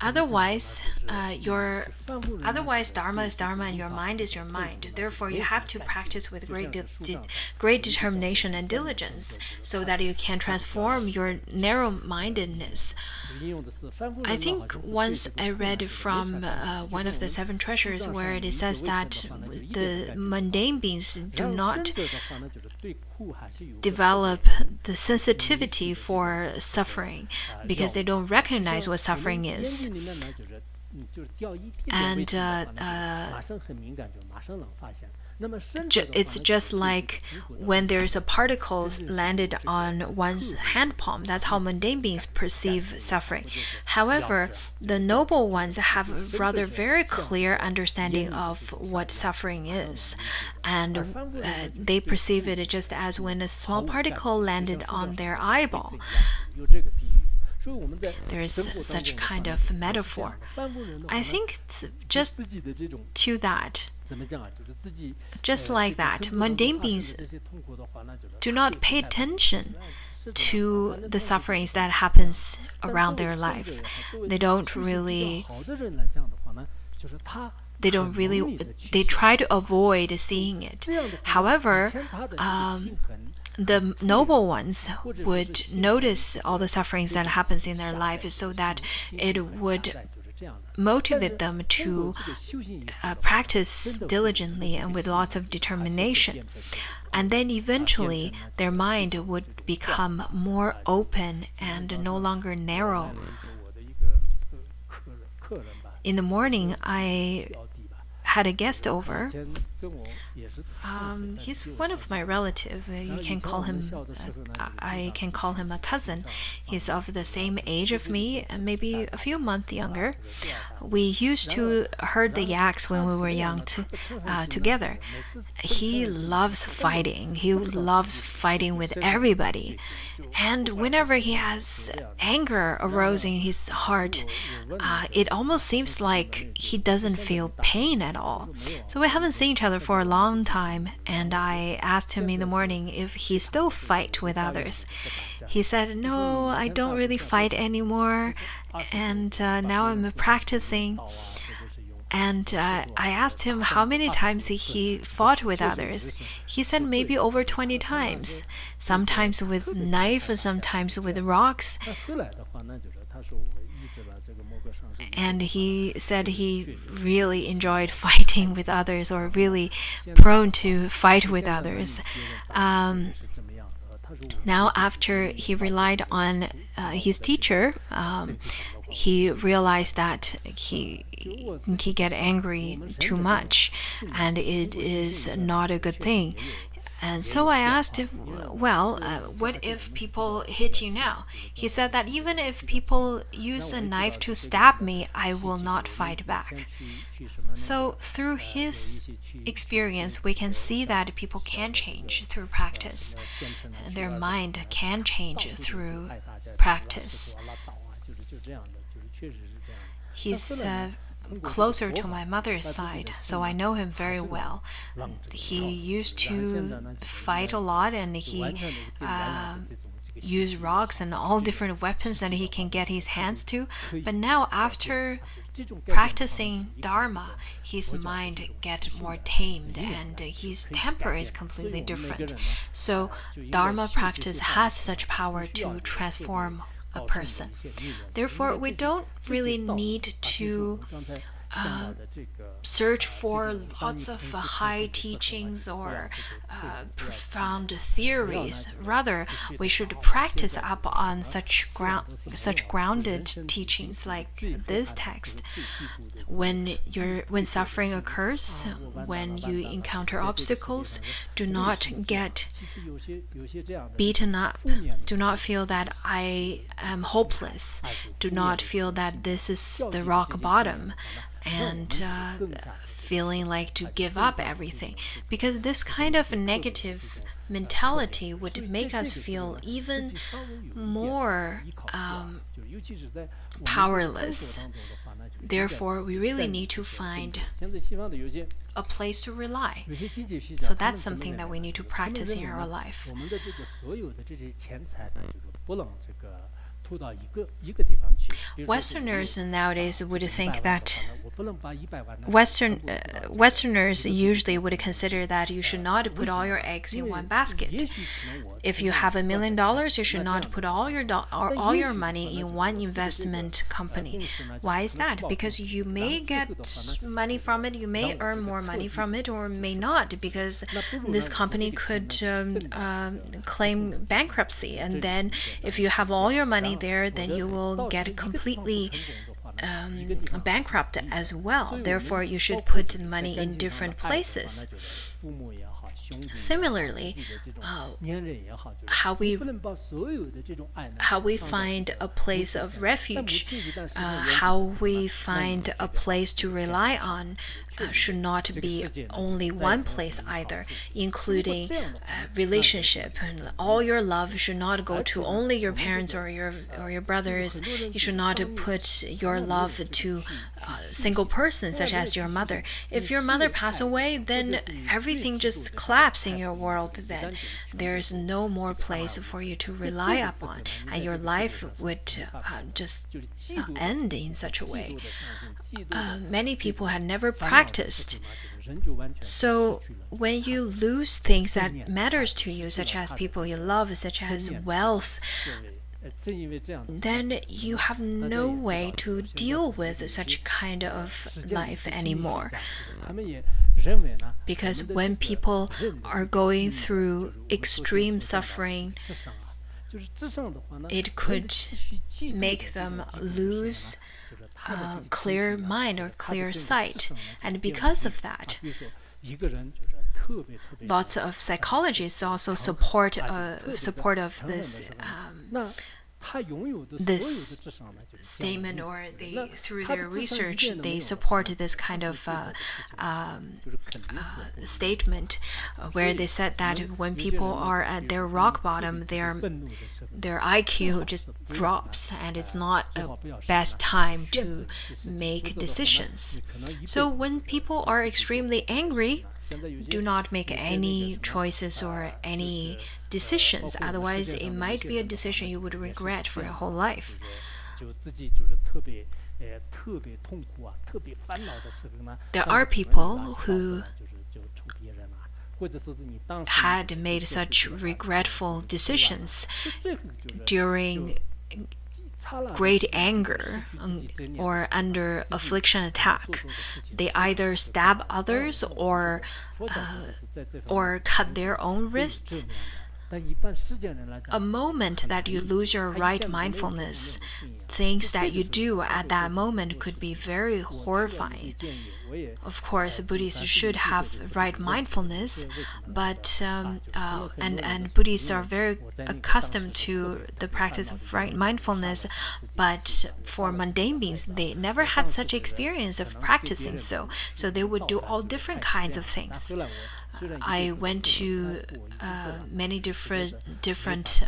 Otherwise, otherwise Dharma is Dharma and your mind is your mind. Therefore, you have to practice with great determination and diligence so that you can transform your narrow-mindedness. I think once I read from one of the seven treasures where it says that the mundane beings do not develop the sensitivity for suffering because they don't recognize what suffering is. And it's just like when there's a particle landed on one's hand palm. That's how mundane beings perceive suffering. However, the noble ones have a rather very clear understanding of what suffering is, and they perceive it just as when a small particle landed on their eyeball. There is such kind of metaphor. I think it's just to that. Just like that, mundane beings do not pay attention to the sufferings that happens around their life. They try to avoid seeing it. However, the noble ones would notice all the sufferings that happens in their life so that it would motivate them to practice diligently and with lots of determination. And then eventually their mind would become more open and no longer narrow. In the morning, I had a guest over. He's one of my relatives. You can call him. I can call him a cousin. He's of the same age of me, and maybe a few months younger. We used to herd the yaks when we were young together. He loves fighting. He loves fighting with everybody. And whenever he has anger arising in his heart, it almost seems like he doesn't feel pain at all. So we haven't seen each other for a long time, and I asked him in the morning if he still fight with others. He said, "No, I don't really fight anymore, and now I'm practicing." And I asked him how many times he fought with others. He said maybe over 20 times, sometimes with knife, sometimes with rocks. And he said he really enjoyed fighting with others, or really prone to fight with others. Now, after he relied on his teacher, he realized that he get angry too much, and it is not a good thing. And so I asked him, well, what if people hit you now? He said that even if people use a knife to stab me, I will not fight back. So through his experience, we can see that people can change through practice. Their mind can change through practice. He's closer to my mother's side, so I know him very well. He used to fight a lot, and he used rocks and all different weapons that he can get his hands to. But now, after practicing Dharma, his mind gets more tamed, and his temper is completely different. So Dharma practice has such power to transform a person. Therefore, we don't really need to search for lots of high teachings or profound theories. Rather, we should practice up on such grounded teachings like this text. When suffering occurs, when you encounter obstacles, do not get beaten up. Do not feel that I am hopeless. Do not feel that this is the rock bottom, and feeling like to give up everything, because this kind of negative mentality would make us feel even more powerless. Therefore, we really need to find a place to rely. So that's something that we need to practice in our life. Westerners nowadays would think that Westerners usually would consider that you should not put all your eggs in one basket. If you have $1 million, you should not put all your money in one investment company. Why is that? Because you may get money from it, you may earn more money from it, or may not, because this company could claim bankruptcy, and then if you have all your money there, then you will get completely bankrupt as well. Therefore, you should put money in different places. Similarly, how we find a place of refuge, how we find a place to rely on, should not be only one place either, including relationship. And all your love should not go to only your parents or your brothers. You should not put your love to a single person, such as your mother. If your mother passed away, then everything just collapsed in your world. Then there's no more place for you to rely upon, and your life would just end in such a way. Many people had never practiced. So when you lose things that matters to you, such as people you love, such as wealth, then you have no way to deal with such kind of life anymore. Because when people are going through extreme suffering, it could make them lose clear mind or clear sight. And because of that, lots of psychologists also support of this statement, or through their research, they support this kind of statement, where they said that when people are at their rock bottom, their IQ just drops, and it's not a best time to make decisions. So when people are extremely angry, do not make any choices or any decisions. Otherwise, it might be a decision you would regret for your whole life. There are people who had made such regretful decisions during great anger or under affliction attack. They either stab others or cut their own wrists. A moment that you lose your right mindfulness, things that you do at that moment could be very horrifying. Of course, Buddhists should have right mindfulness, but and Buddhists are very accustomed to the practice of right mindfulness. But for mundane beings, they never had such experience of practicing so they would do all different kinds of things. I went to many different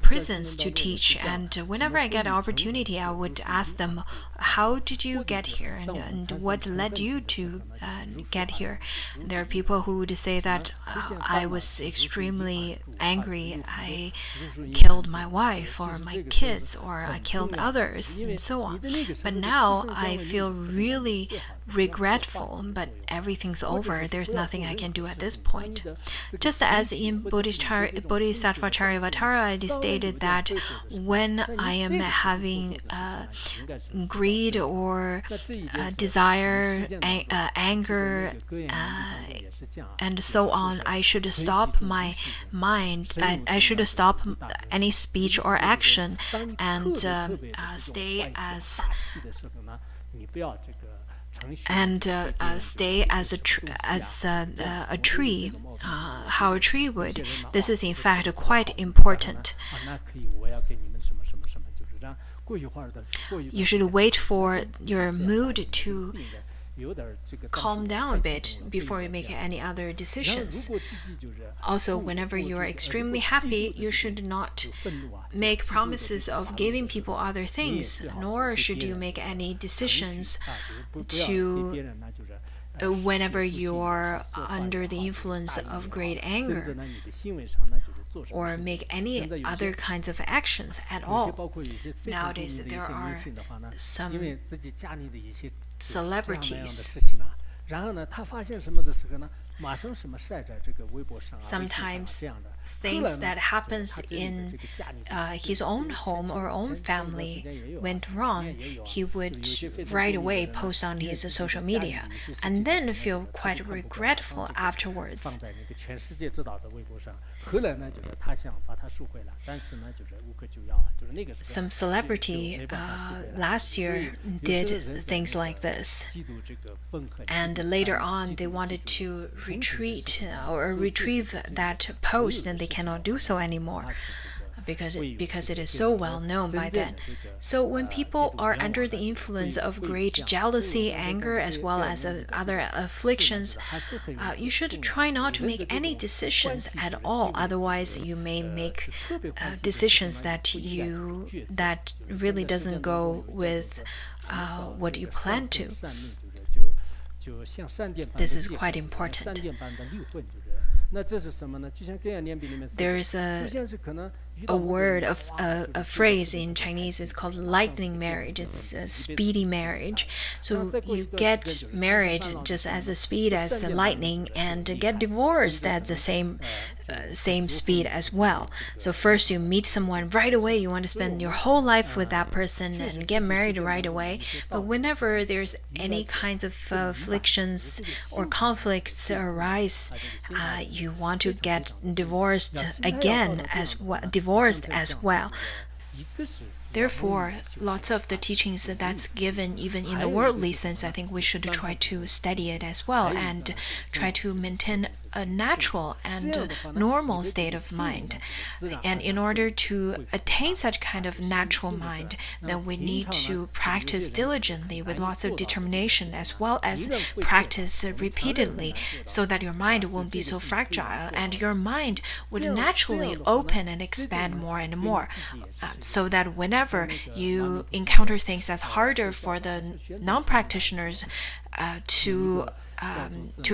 prisons to teach, and whenever I get an opportunity, I would ask them, how did you get here, and what led you to get here? There are people who would say that I was extremely angry, I killed my wife or my kids, or I killed others, and so on. But now I feel really regretful, but everything's over. There's nothing I can do at this point. Just as in Bodhisattva Charyavatara, it is stated that when I am having greed or desire, anger, and so on, I should stop my mind. I should stop any speech or action and stay as a tree, how a tree would. This is in fact quite important. You should wait for your mood to calm down a bit before you make any other decisions. Also, whenever you are extremely happy, you should not make promises of giving people other things, nor should you make any decisions to whenever you are under the influence of great anger. or make any other kinds of actions at all. Nowadays, there are some celebrities. Sometimes things that happens in his own home or own family went wrong, he would right away post on his social media and then feel quite regretful afterwards. Some celebrity last year did things like this, and later on they wanted to retreat or retrieve that post, and they cannot do so anymore because it is so well known by then. So when people are under the influence of great jealousy, anger, as well as other afflictions, you should try not to make any decisions at all. Otherwise, you may make decisions that really doesn't go with what you plan to. This is quite important. There is a word, a phrase in Chinese. It's called lightning marriage. It's a speedy marriage. So you get married just as a speed as lightning, and get divorced at the same speed as well. So first you meet someone right away, you want to spend your whole life with that person and get married right away. But whenever there's any kinds of afflictions or conflicts arise, you want to get divorced as well. Therefore, lots of the teachings that's given even in the worldly sense, I think we should try to study it as well and try to maintain a natural and normal state of mind. And in order to attain such kind of natural mind, then we need to practice diligently with lots of determination, as well as practice repeatedly, so that your mind won't be so fragile and your mind would naturally open and expand more and more, so that whenever you encounter things that's harder for the non-practitioners to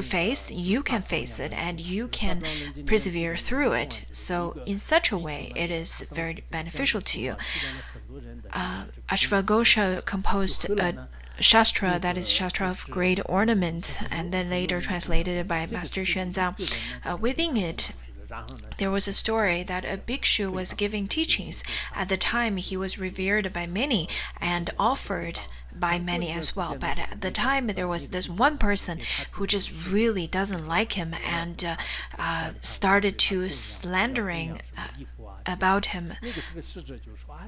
face, you can face it and you can persevere through it. So in such a way, it is very beneficial to you. Ashvaghosha composed a Shastra, that is Shastra of Great Ornament, and then later translated by Master Xuanzang. Within it, there was a story that a bhikshu was giving teachings. At the time, he was revered by many and offered by many as well. But at the time, there was this one person who just really doesn't like him and started to slandering about him.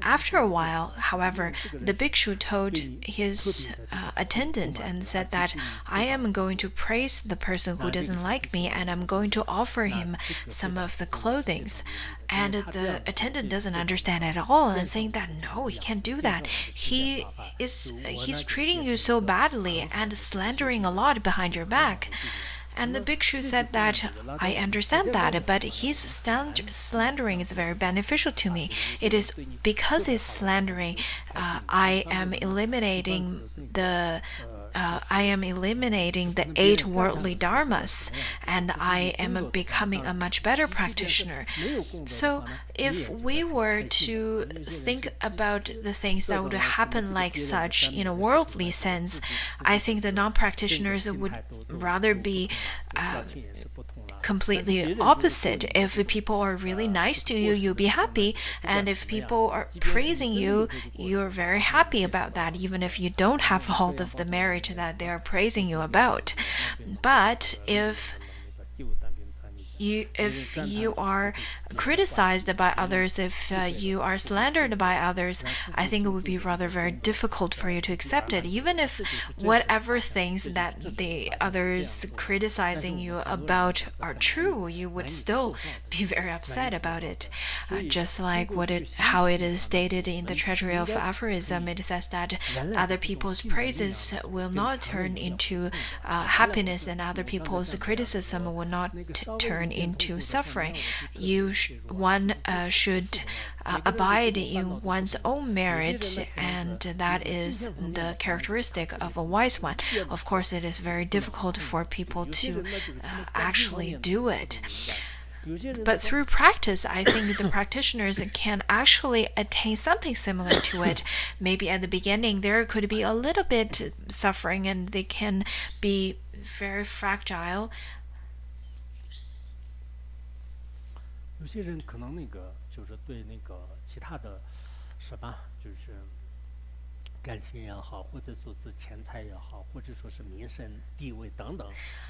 After a while, however, the bhikshu told his attendant and said that I am going to praise the person who doesn't like me, and I'm going to offer him some of the clothing. And the attendant doesn't understand at all and saying that no, you can't do that. He's treating you so badly and slandering a lot behind your back. And the bhikshu said that I understand that, but his slandering is very beneficial to me. It is because he's slandering, I am eliminating the 8 worldly dharmas, and I am becoming a much better practitioner. So if we were to think about the things that would happen like such in a worldly sense, I think the non-practitioners would rather be completely opposite. If people are really nice to you, you'll be happy, and if people are praising you, you're very happy about that, even if you don't have all of the merit that they are praising you about. But if you are criticized by others, if you are slandered by others, I think it would be rather very difficult for you to accept it. Even if whatever things that the others criticizing you about are true, you would still be very upset about it. Just like how it is stated in the Treasury of Aphorism, it says that other people's praises will not turn into happiness, and other people's criticism will not turn into suffering. One should abide in one's own merit, and that is the characteristic of a wise one. Of course, it is very difficult for people to actually do it. But through practice, I think the practitioners can actually attain something similar to it. Maybe at the beginning, there could be a little bit suffering and they can be very fragile. 有些人可能就是对其他的什么，就是感情也好，或者说是钱财也好，或者说是名声地位等等，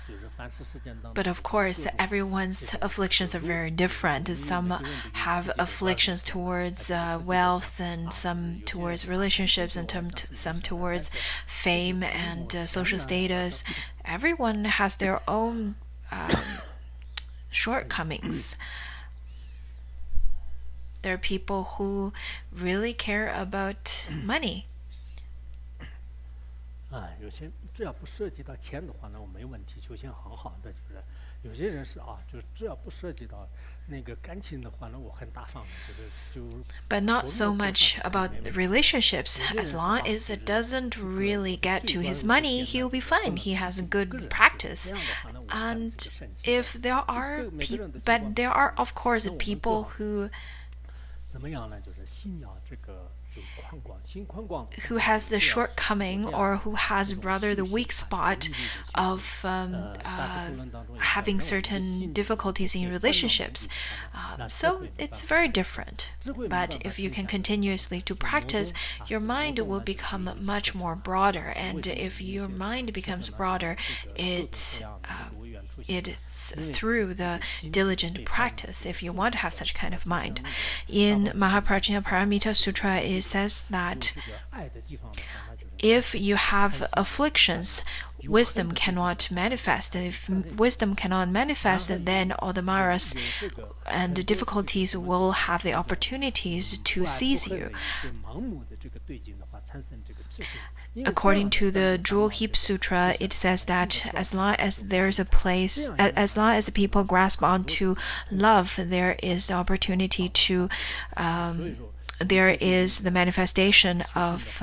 就是凡是世间当中。 But of course, everyone's afflictions are very different. Some have afflictions towards wealth, and some towards relationships, and some towards fame and social status. Everyone has their own shortcomings. There are people who really care about money. 有些只要不涉及到钱的话，那我没问题，修行很好的。就是有些人是就是只要不涉及到那个感情的话，那我很大方的，就。But not so much about relationships. As long as it doesn't really get to his money, he'll be fine. He has a good practice. And if there are but there are of course people who 怎么样呢？就是信仰这个。 who has the shortcoming or who has rather the weak spot of having certain difficulties in relationships. So it's very different. But if you can continuously to practice, your mind will become much more broader. And if your mind becomes broader, it's through the diligent practice if you want to have such kind of mind. In Mahaprajna Paramita Sutra, it says that if you have afflictions, wisdom cannot manifest. If wisdom cannot manifest, then all the maras and the difficulties will have the opportunities to seize you. According to the Jewel Heap Sutra, it says that as long as there's a place, as long as the people grasp onto love, there is the opportunity to there is the manifestation of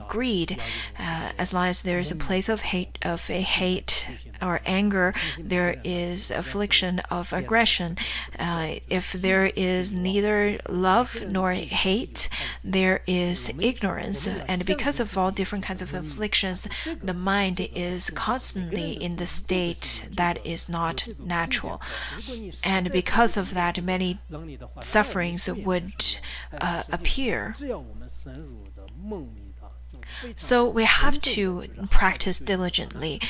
greed. As long as there is a place of hate or anger, there is affliction of aggression. If there is neither love nor hate, there is ignorance. And because of all different kinds of afflictions, the mind is constantly in the state that is not natural. And because of that, many sufferings would appear. So we have to practice diligently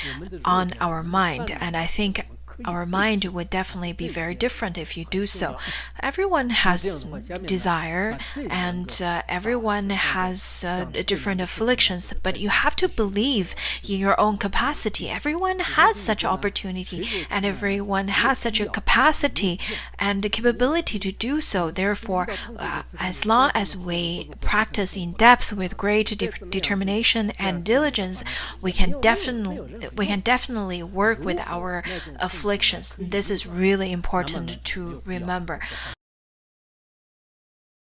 on our mind, and I think our mind would definitely be very different if you do so. Everyone has desire and everyone has different afflictions, but you have to believe in your own capacity. Everyone has such opportunity and everyone has such a capacity and the capability to do so. Therefore, as long as we practice in depth with great determination and diligence, we can definitely work with our afflictions. This is really important to remember.